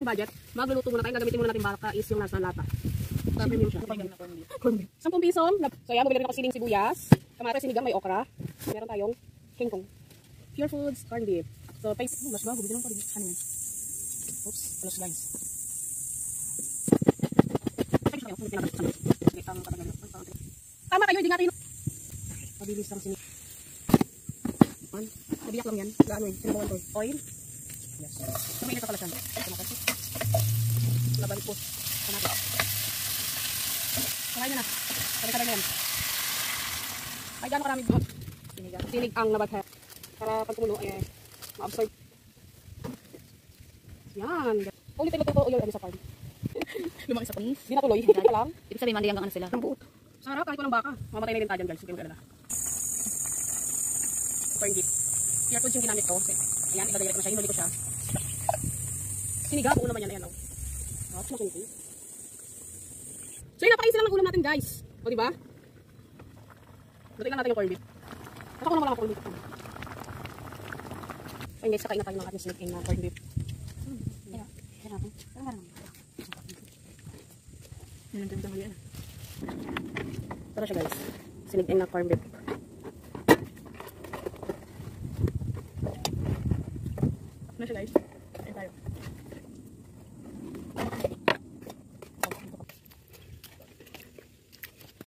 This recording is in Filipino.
budget, magluluto muna tayo. Gagamitin muna natin baka is yung nasa lata. Para premium siya. Corn beef. 10 piso. So yan, bumili rin ako siling sibuyas. Kamatis, sinigang, may okra. Meron tayong kingkong. Pure Foods, corn beef. So, mas bago, bumili lang pa rin. Ano yan? Oops, plus guys. Tama kayo, hindi natin. Mabilis lang sinig. Nabiyak lang yan. Gaano yun? Sinabawan to. Oil. Yes. Tumiinit ka pala siya. Laban po. Kamatis. Kamain na na. Sabay-sabay na yan. Ay, gano'ng karami buhat. Sinig ang nabatha. Para pag tumulo, ma-absorb. Yan. Ulitin mo ito yung sa farm. Lumang isa panis. Di natuloy. Ito lang. Ibig sabihin, mandi hanggang ano sila. Ang buot. Sa harap, kahit walang baka. Mamatay na yung tajan guys. Hindi mo kailangan. Corn beef. Pure Foods yung ginamit ko. Ayan, iba-direct ko na siya. Hinuli ko siya. Siniga. Buo naman yan. Ayan, oh. So yun, napakaisi lang ng ulam natin guys. O diba? Lutuin lang natin yung corn beef. Ako naman lang ang corn beef. So yun guys, kakain na tayo ng ating snake in corn beef. Ito na siya guys. Sinig in na corn beef. Ito na siya guys.